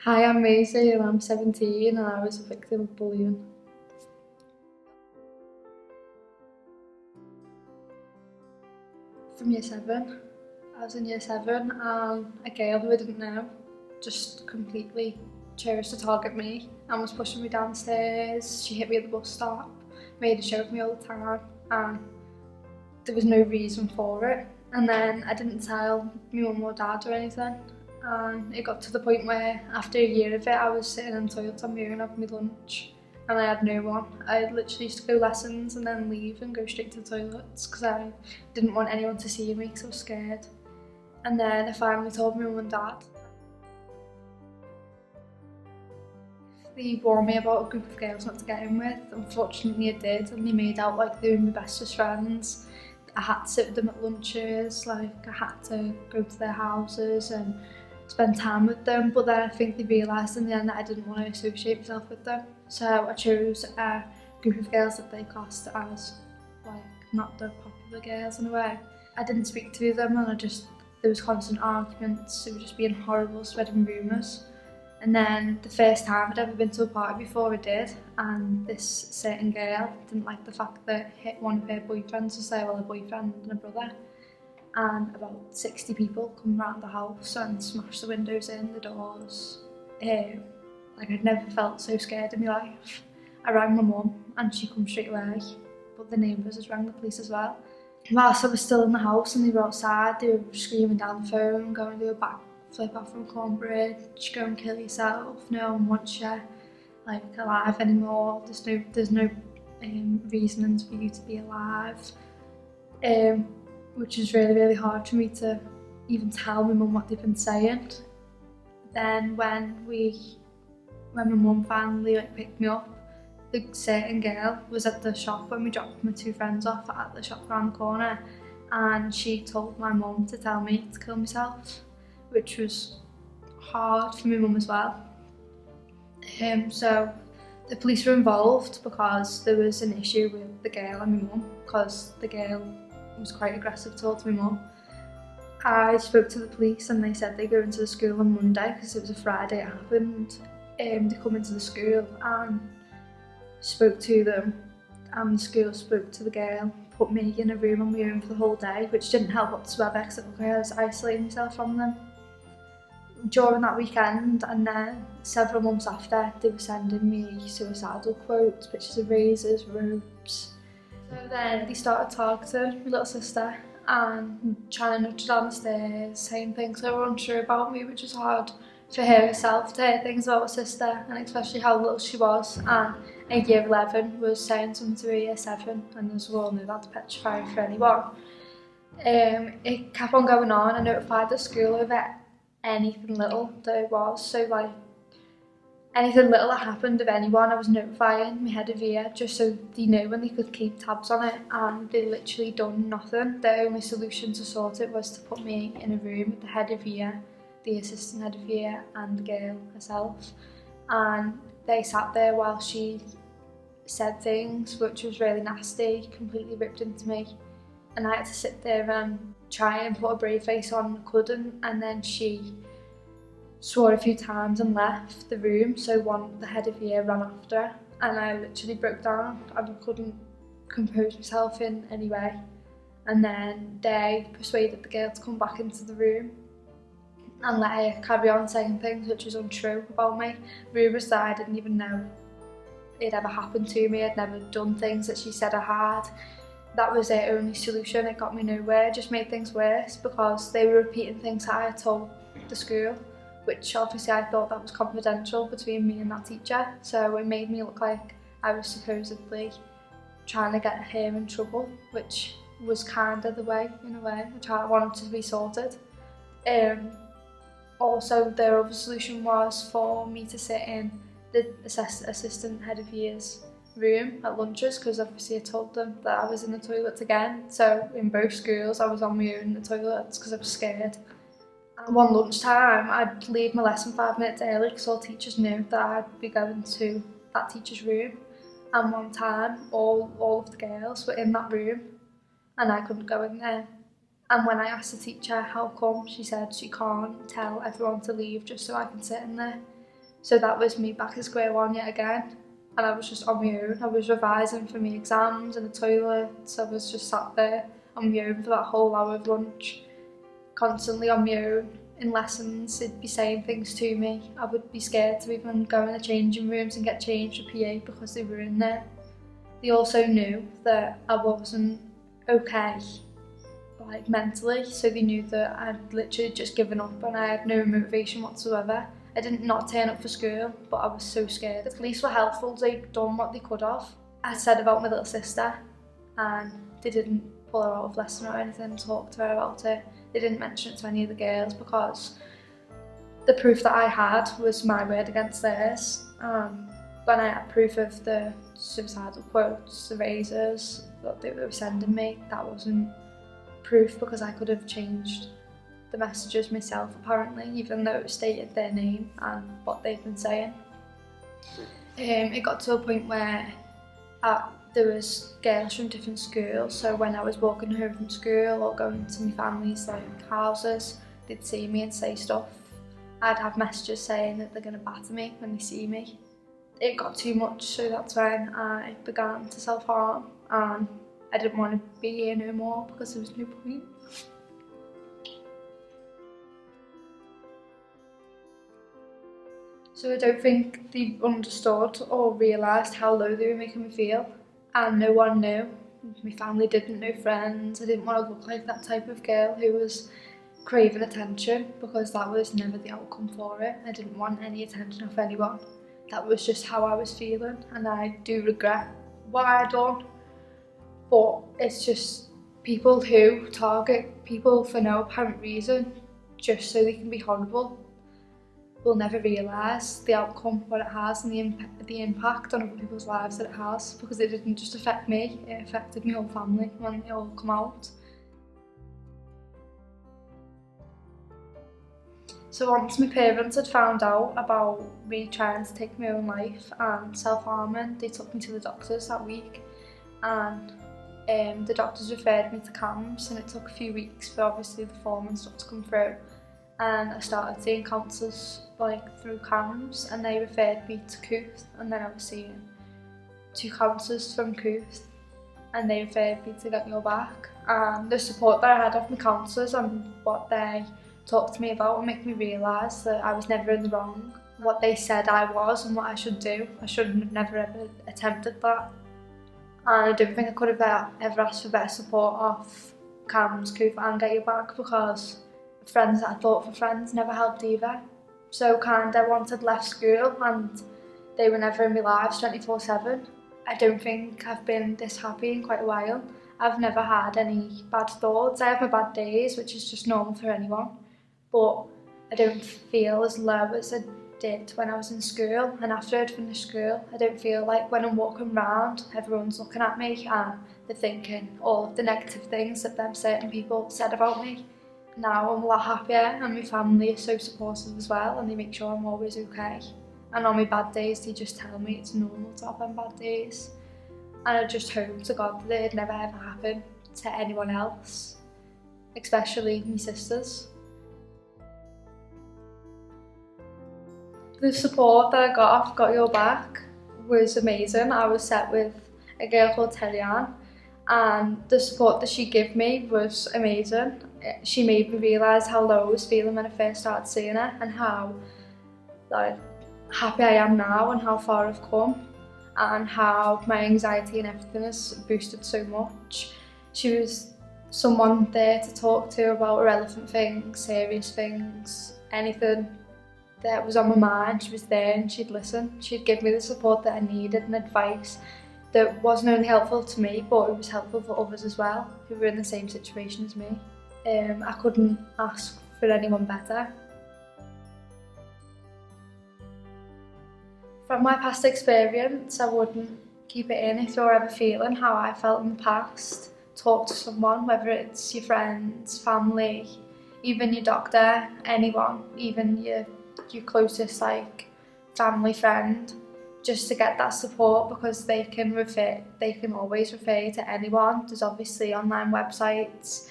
Hi, I'm Maisie and I'm 17 and I was a victim of bullying. From year 7. I was in year 7 and a girl who I didn't know just completely chose to target me and was pushing me downstairs. She hit me at the bus stop, made a show of me all the time, and there was no reason for it. And then I didn't tell my mum or dad or anything, and it got to the point where after a year of it I was sitting in the toilet on my own having my lunch and I had no one. I literally used to go lessons and then leave and go straight to the toilets because I didn't want anyone to see me because I was scared. And then I finally told my mum and dad. They warned me about a group of girls not to get in with. Unfortunately I did, and they made out like they were my bestest friends. I had to sit with them at lunches, like I had to go to their houses and spend time with them, but then I think they realised in the end that I didn't want to associate myself with them. So I chose a group of girls that they classed as like not the popular girls in a way. I didn't speak to them and there was constant arguments, it was just being horrible, spreading rumours. And then the first time I'd ever been to a party before I did, and this certain girl didn't like the fact that one of her boyfriends was there, well, a boyfriend and a brother, and about 60 people come around the house and smash the windows in, the doors. Like I'd never felt so scared in my life. I rang my mum and she come straight away, but the neighbours has rang the police as well. Whilst I was still in the house and they were outside, they were screaming down the phone, going to a backflip off from Cornbridge, go and kill yourself, no one wants you like alive anymore, there's no reasonings for you to be alive. Which is really, really hard for me to even tell my mum what they've been saying. Then when my mum finally picked me up, the certain girl was at the shop when we dropped my two friends off at the shop around the corner, and she told my mum to tell me to kill myself, which was hard for my mum as well. So the police were involved because there was an issue with the girl and my mum, because the girl was quite aggressive towards my mum. I spoke to the police and they said they go into the school on Monday because it was a Friday it happened. They come into the school and spoke to them, and the school spoke to the girl, put me in a room on my own for the whole day, which didn't help whatsoever because it looked like I was isolating myself from them. During that weekend and then several months after, they were sending me suicidal quotes, pictures of razors, ropes. So then they started targeting my little sister and trying to nudge her down the stairs, saying things they were unsure about me, which was hard for her herself to hear things about her sister, and especially how little she was. And in year 11 was saying something to her year 7, and as we all know that's petrifying for anyone. It kept on going on. I notified the school over anything little there was, so like anything little that happened of anyone, I was notifying my head of year just so they knew and they could keep tabs on it, and they literally done nothing. The only solution to sort it was to put me in a room with the head of year, the assistant head of year and the girl herself, and they sat there while she said things which was really nasty, completely ripped into me, and I had to sit there and try and put a brave face on, I couldn't, and then she swore a few times and left the room, so the head of year ran after her, and I literally broke down. I couldn't compose myself in any way, and then they persuaded the girl to come back into the room and let her carry on saying things which was untrue about me, rumours that I didn't even know it ever happened to me. I'd never done things that she said I had. That was their only solution. It got me nowhere, it just made things worse because they were repeating things that I had told the school, which obviously I thought that was confidential between me and that teacher, so it made me look like I was supposedly trying to get her in trouble, which was kind of the way, in a way, which I wanted to be sorted. Also, their other solution was for me to sit in the assistant head of year's room at lunches, because obviously I told them that I was in the toilets again, so in both schools I was on my own in the toilets because I was scared. One lunchtime, I'd leave my lesson 5 minutes early because all teachers knew that I'd be going to that teacher's room. And one time, all of the girls were in that room and I couldn't go in there. And when I asked the teacher how come, she said she can't tell everyone to leave just so I can sit in there. So that was me back at square one yet again, and I was just on my own. I was revising for my exams in the toilets. I was just sat there on my own for that whole hour of lunch, constantly on my own. In lessons, they'd be saying things to me. I would be scared to even go in the changing rooms and get changed for PE because they were in there. They also knew that I wasn't okay, like mentally, so they knew that I'd literally just given up and I had no motivation whatsoever. I didn't not turn up for school, but I was so scared. The police were helpful, they'd done what they could have. I said about my little sister and they didn't pull her out of lesson or anything, talk to her about it. They didn't mention it to any of the girls because the proof that I had was my word against theirs. When I had proof of the suicidal quotes, the razors that they were sending me, that wasn't proof because I could have changed the messages myself apparently, even though it stated their name and what they'd been saying. It got to a point where there was girls from different schools, so when I was walking home from school or going to my family's houses, they'd see me and say stuff. I'd have messages saying that they're going to batter me when they see me. It got too much, so that's when I began to self-harm, and I didn't want to be here no more because there was no point. So I don't think they understood or realised how low they were making me feel, and no one knew. My family didn't know friends. I didn't want to look like that type of girl who was craving attention because that was never the outcome for it. I didn't want any attention off anyone. That was just how I was feeling, and I do regret what I done. But it's just people who target people for no apparent reason just so they can be horrible will never realise the outcome, what it has, and the impact on other people's lives that it has, because it didn't just affect me, it affected my whole family when it all come out. So once my parents had found out about me trying to take my own life and self-harming, they took me to the doctors that week, and the doctors referred me to CAMHS, and it took a few weeks for obviously the form and stuff to come through, and I started seeing counsellors through CAMHS, and they referred me to Cooth, and then I was seeing 2 counsellors from Cooth, and they referred me to Get Your back. And the support that I had of my counsellors and what they talked to me about would make me realise that I was never in the wrong. What they said I was and what I should do, I should have never ever attempted that. And I don't think I could have ever asked for better support off CAMHS, Cooth and Get Your Back, because friends that I thought were friends never helped either. So once I'd left school and they were never in my lives 24/7. I don't think I've been this happy in quite a while. I've never had any bad thoughts. I have my bad days, which is just normal for anyone, but I don't feel as low as I did when I was in school. And after I'd finished school, I don't feel like when I'm walking around, everyone's looking at me and they're thinking all of the negative things that them certain people said about me. Now I'm a lot happier, and my family is so supportive as well, and they make sure I'm always okay. And on my bad days, they just tell me it's normal to have them bad days. And I just hope to God that it never ever happen to anyone else, especially my sisters. The support that I got off Got Your Back was amazing. I was set with a girl called Terrian, and the support that she gave me was amazing. She made me realise how low I was feeling when I first started seeing her, and how happy I am now and how far I've come, and how my anxiety and everything has boosted so much. She was someone there to talk to about irrelevant things, serious things, anything that was on my mind. She was there and she'd listen. She'd give me the support that I needed and advice that wasn't only helpful to me, but it was helpful for others as well who were in the same situation as me. I couldn't ask for anyone better. From my past experience, I wouldn't keep it in. If you're ever feeling how I felt in the past, talk to someone, whether it's your friends, family, even your doctor, anyone, even your closest family friend, just to get that support, because they can always refer you to anyone. There's obviously online websites.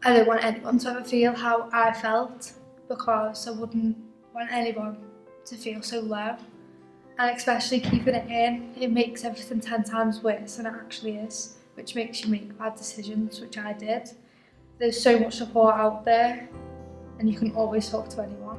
I don't want anyone to ever feel how I felt, because I wouldn't want anyone to feel so low. And especially keeping it in, it makes everything 10 times worse than it actually is, which makes you make bad decisions, which I did. There's so much support out there, and you can always talk to anyone.